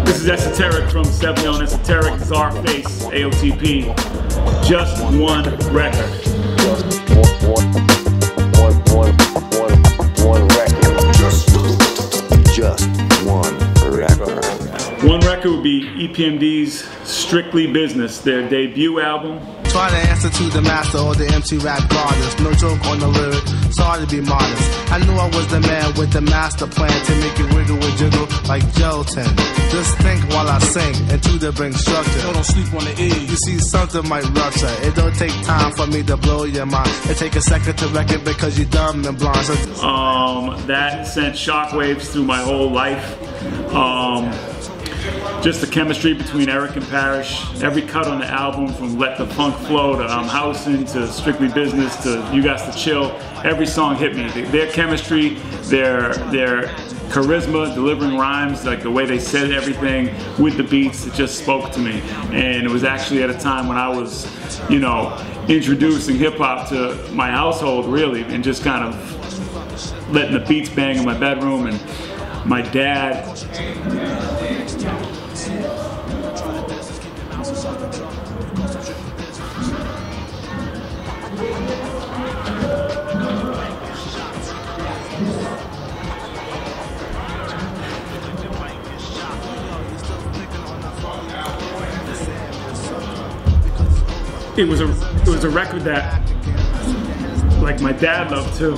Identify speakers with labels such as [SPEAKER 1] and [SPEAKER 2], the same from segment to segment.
[SPEAKER 1] This is ESOTERIC from 7 on ESOTERIC, Czarface, AOTP. Just one record.
[SPEAKER 2] One record. Just one record.
[SPEAKER 1] One record would be EPMD's Strictly Business, their debut album.
[SPEAKER 3] Try to answer to the master or the MC rap goddess. No joke on the lyric, sorry to be modest. I knew I was the man with the master plan to make it wiggle and jiggle like gelatin. Just think while I sing and to the bring structure. Don't sleep on the E. You see something might rupture. It don't take time for me to blow your mind. It take a second to reckon because you're dumb and blind. So
[SPEAKER 1] that sent shockwaves through my whole life. Just the chemistry between Eric and Parrish. Every cut on the album, from Let the Funk Flow to Housing to Strictly Business to You Got to Chill, every song hit me. Their chemistry, their charisma, delivering rhymes, like the way they said everything with the beats, it just spoke to me. And it was actually at a time when I was, you know, introducing hip-hop to my household, really, and just kind of letting the beats bang in my bedroom. And my dad, it was a record that, like, my dad loved too.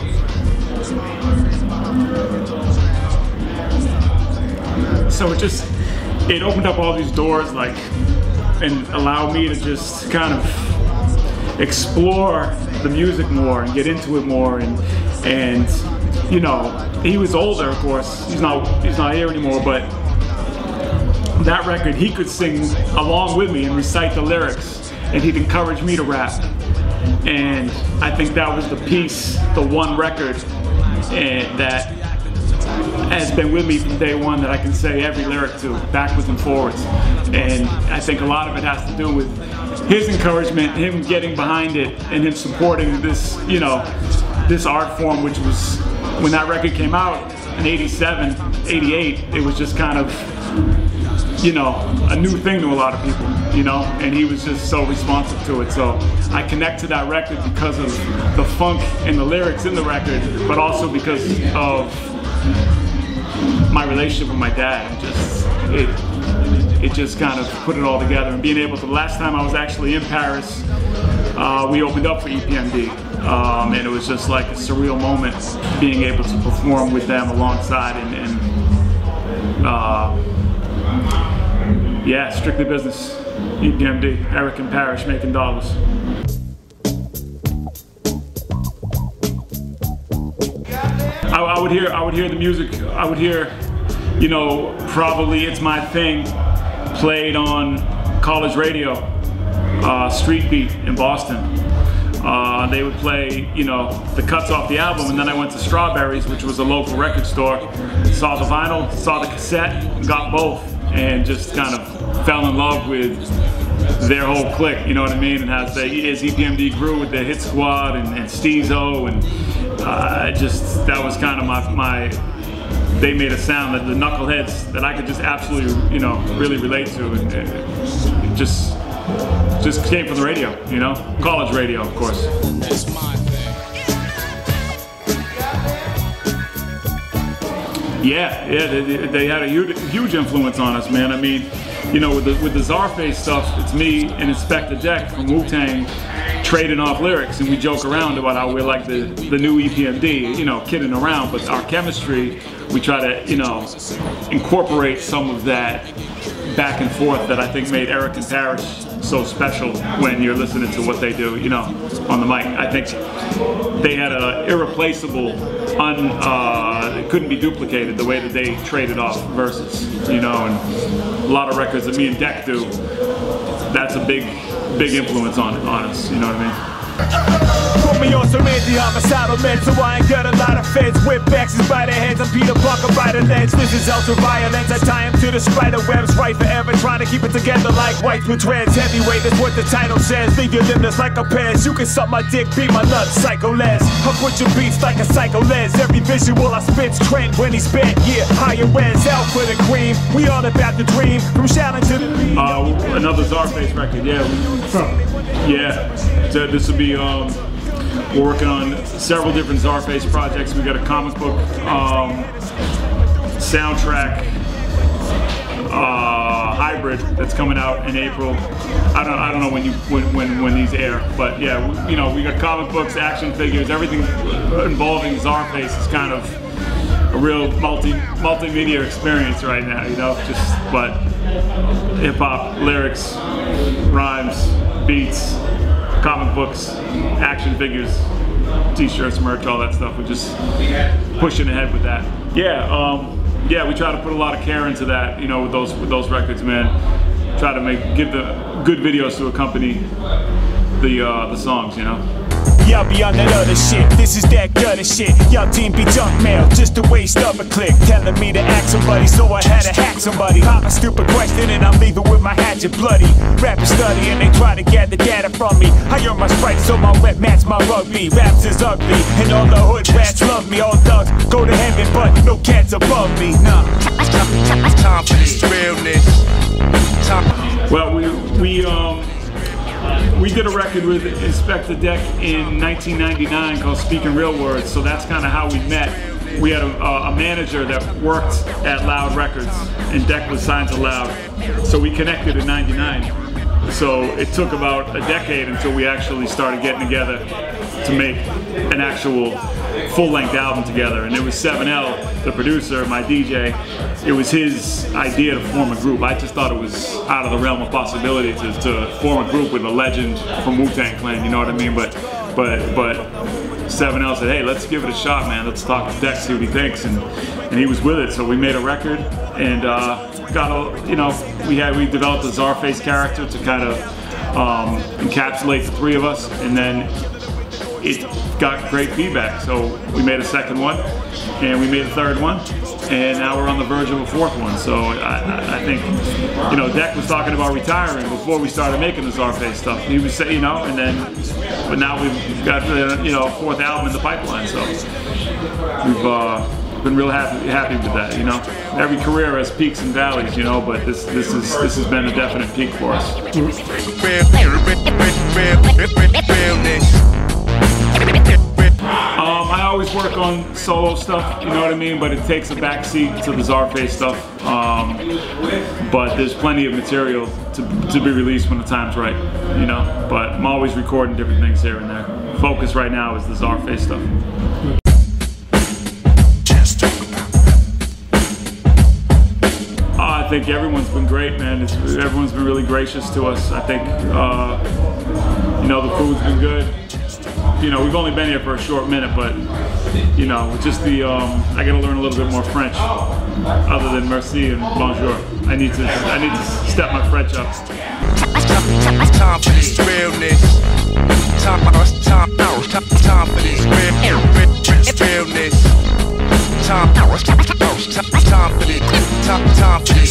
[SPEAKER 1] So it opened up all these doors, like, and allowed me to just kind of explore the music more and get into it more. And you know, he was older, of course. He's not here anymore, but that record, he could sing along with me and recite the lyrics, and he'd encourage me to rap. And I think that was the piece, the one record that has been with me from day one, that I can say every lyric to, backwards and forwards. And I think a lot of it has to do with his encouragement, him getting behind it, and him supporting this, you know, this art form, which was, when that record came out in '87, '88, it was just kind of, you know, a new thing to a lot of people, you know, and he was just so responsive to it. So I connect to that record because of the funk and the lyrics in the record, but also because of my relationship with my dad. It just kind of put it all together. And being able to, last time I was actually in Paris, we opened up for EPMD, and it was just like a surreal moment being able to perform with them alongside, and yeah, Strictly Business, EPMD, Eric and Parrish making dollars. I would hear the music. I would hear, you know, probably It's My Thing played on college radio, Street Beat in Boston. They would play, you know, the cuts off the album, and then I went to Strawberries, which was a local record store, saw the vinyl, saw the cassette, got both, and just kind of fell in love with their whole clique, you know what I mean? And as EPMD grew with the Hit Squad and Steezo, and that was kind of they made a sound that the knuckleheads that I could just absolutely, you know, really relate to, and it just came from the radio, you know? College radio, of course.
[SPEAKER 4] That's my thing.
[SPEAKER 1] Yeah, they had a huge influence on us, man. I mean, you know, with the Czarface stuff, it's me and Inspector Deck from Wu-Tang trading off lyrics, and we joke around about how we're like the new EPMD, you know, kidding around, but our chemistry, we try to, you know, incorporate some of that back and forth that I think made Eric and Parrish so special when you're listening to what they do, you know, on the mic. I think they had an irreplaceable, it couldn't be duplicated, the way that they traded off verses, you know, and a lot of records that me and Deck do, that's a big influence on us, you know what I mean?
[SPEAKER 4] Put me on some anti-homicidal meds, so I ain't got a lot of feds. Whip axes by the heads, I'm Peter Parker by the lens. This is ultra-violence, I tie him to the spider webs. Right forever, trying to keep it together like whites with dreads. Heavyweight, that's what the title says. Leave your limbless like a Pez. You can suck my dick, be my nuts, psycho-les. I put your beats like a psycho-les. Every visual I spit's trend when he's spent. Yeah, higher ends, out for the cream. We all about the dream, from shouting to the beat.
[SPEAKER 1] Another Czarface record, yeah. So this will be, we're working on several different Czarface projects. We got a comic book soundtrack hybrid that's coming out in April. I don't know when these air, but yeah, you know, we got comic books, action figures, everything involving Czarface is kind of a real multimedia experience right now, you know, but hip hop, lyrics, rhymes, beats, comic books, action figures, t-shirts, merch, all that stuff. We're just pushing ahead with that. Yeah, we try to put a lot of care into that, you know, with those records, man. Try to give the good videos to accompany the songs, you know.
[SPEAKER 4] Y'all be on that other shit, this is that gutter shit. Y'all team be junk mail, just a waste of a click. Telling me to act somebody, so I had to hack somebody. Pop a stupid question and I'm leaving with my hatchet bloody. Rappers study and they try to gather data from me. I earn my stripes so my wet match my rugby. Raps is ugly and all the hood rats love me. All thugs go to heaven but no cats above me, nah. Time for this realness.
[SPEAKER 1] Well, we did a record with Inspector Deck in 1999 called Speaking Real Words, so that's kind of how we met. We had a manager that worked at Loud Records, and Deck was signed to Loud, so we connected in '99. So it took about a decade until we actually started getting together to make an actual full-length album together, and it was 7L, the producer, my DJ. It was his idea to form a group. I just thought it was out of the realm of possibility to form a group with a legend from Wu-Tang Clan, you know what I mean? But 7L said, hey, let's give it a shot, man. Let's talk to Dex, see what he thinks, and he was with it. So we made a record, and we developed a Czarface character to kind of encapsulate the three of us, and then it got great feedback. So we made a second one, and we made a third one, and now we're on the verge of a fourth one. So I think, you know, Deck was talking about retiring before we started making the Czarface stuff. He was saying, you know, but now we've got a fourth album in the pipeline. So we've been real happy with that. You know, every career has peaks and valleys, you know, but this has been a definite peak for us. I always work on solo stuff, you know what I mean, but it takes a backseat to the Czarface stuff. But there's plenty of material to be released when the time's right, you know. But I'm always recording different things here and there. Focus right now is the Czarface stuff. I think everyone's been great, man. Everyone's been really gracious to us. I think, you know, the food's been good. You know, we've only been here for a short minute, but, you know, just I gotta learn a little bit more French, other than merci and bonjour. I need to step my French up.
[SPEAKER 3] Time for this realness. Time for this realness. Time for this.